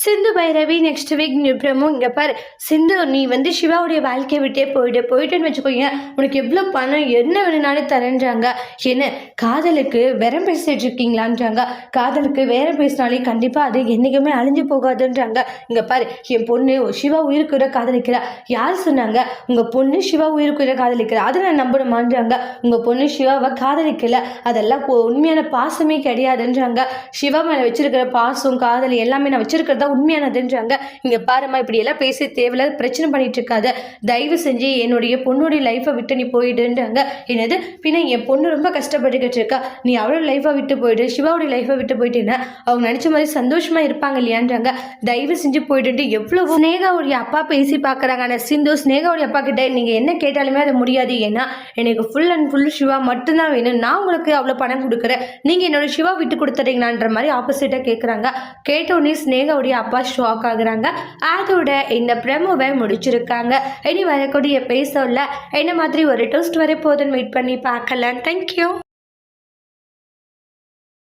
Sindhu Bhairavi next week promo இங்கே பாரு சிந்து, நீ வந்து சிவாவுடைய வாழ்க்கையை விட்டே போயிட்டுன்னு வச்சுக்கோங்க, உனக்கு எவ்வளோ பணம் என்ன வேணும்னாலும் தரேன்றாங்க. என்ன காதலுக்கு வேறம் பேசிட்டு இருக்கீங்களான்றாங்க. காதலுக்கு வேறம் பேசினாலே கண்டிப்பாக அது என்றைக்குமே அழிஞ்சு போகாதுன்றாங்க. இங்கே பாரு, என் பொண்ணு சிவா உயிருக்குற காதலிக்கிறா. யார் சொன்னாங்க உங்கள் பொண்ணு சிவா உயிருக்குற காதலிக்கிறா? அதை நான் நம்பணுமான்றாங்க. உங்கள் பொண்ணு சிவாவை காதலிக்கல, அதெல்லாம் உண்மையான பாசமே கிடையாதுன்றாங்க. சிவா மேலே வச்சிருக்கிற பாசம் காதல் எல்லாமே நான் வச்சிருக்கிறது தான் உண்மையானதுன்றாங்க. இங்க பாருமா, இப்படி எல்லாம் பேசி தேவையில்லாத பிரச்சனை பண்ணிட்டு இருக்காத, தயவு செஞ்சு என்னுடைய பொண்ணுடைய லைஃபை விட்டு நீ போயிடுன்றாங்க. என்னது பின்ன என் பொண்ணு ரொம்ப கஷ்டப்பட்டுக்கிட்டு இருக்கா, நீ அவளோட லைஃபை விட்டு போயிடு, சிவாவுடைய லைஃபை விட்டு போயிட்டேன்னா அவங்க நினைச்ச மாதிரி சந்தோஷமா இருப்பாங்க இல்லையான்றாங்க. தயவு செஞ்சு போயிட்டு எவ்வளவு ஸ்னேகாவுடைய அப்பா பேசி பார்க்குறாங்க. ஆனால் சிந்து ஸ்னேகாவுடைய அப்பா கிட்ட நீங்க என்ன கேட்டாலுமே அது முடியாது, ஏன்னா எனக்கு ஃபுல் அண்ட் ஃபுல் சிவா மட்டும்தான் வேணும், நான் உங்களுக்கு அவ்வளோ பணம் கொடுக்குறேன், நீங்க என்னோட சிவா விட்டு கொடுத்துறீங்களான்ற மாதிரி ஆப்போசிட்டா கேட்குறாங்க. கேட்டோன்னே ஸ்னேகாவுடைய அப்பா ஷாக் ஆகுறாங்க. அதோட இந்த ப்ரெமோவை முடிச்சிருக்காங்க. இனி வரக்கூடிய எபிசோட்ல என்ன மாதிரி ஒரு ட்விஸ்ட் வரப்போகுதுன்னு வெயிட் பண்ணி பார்க்கலாம். தேங்க்யூ.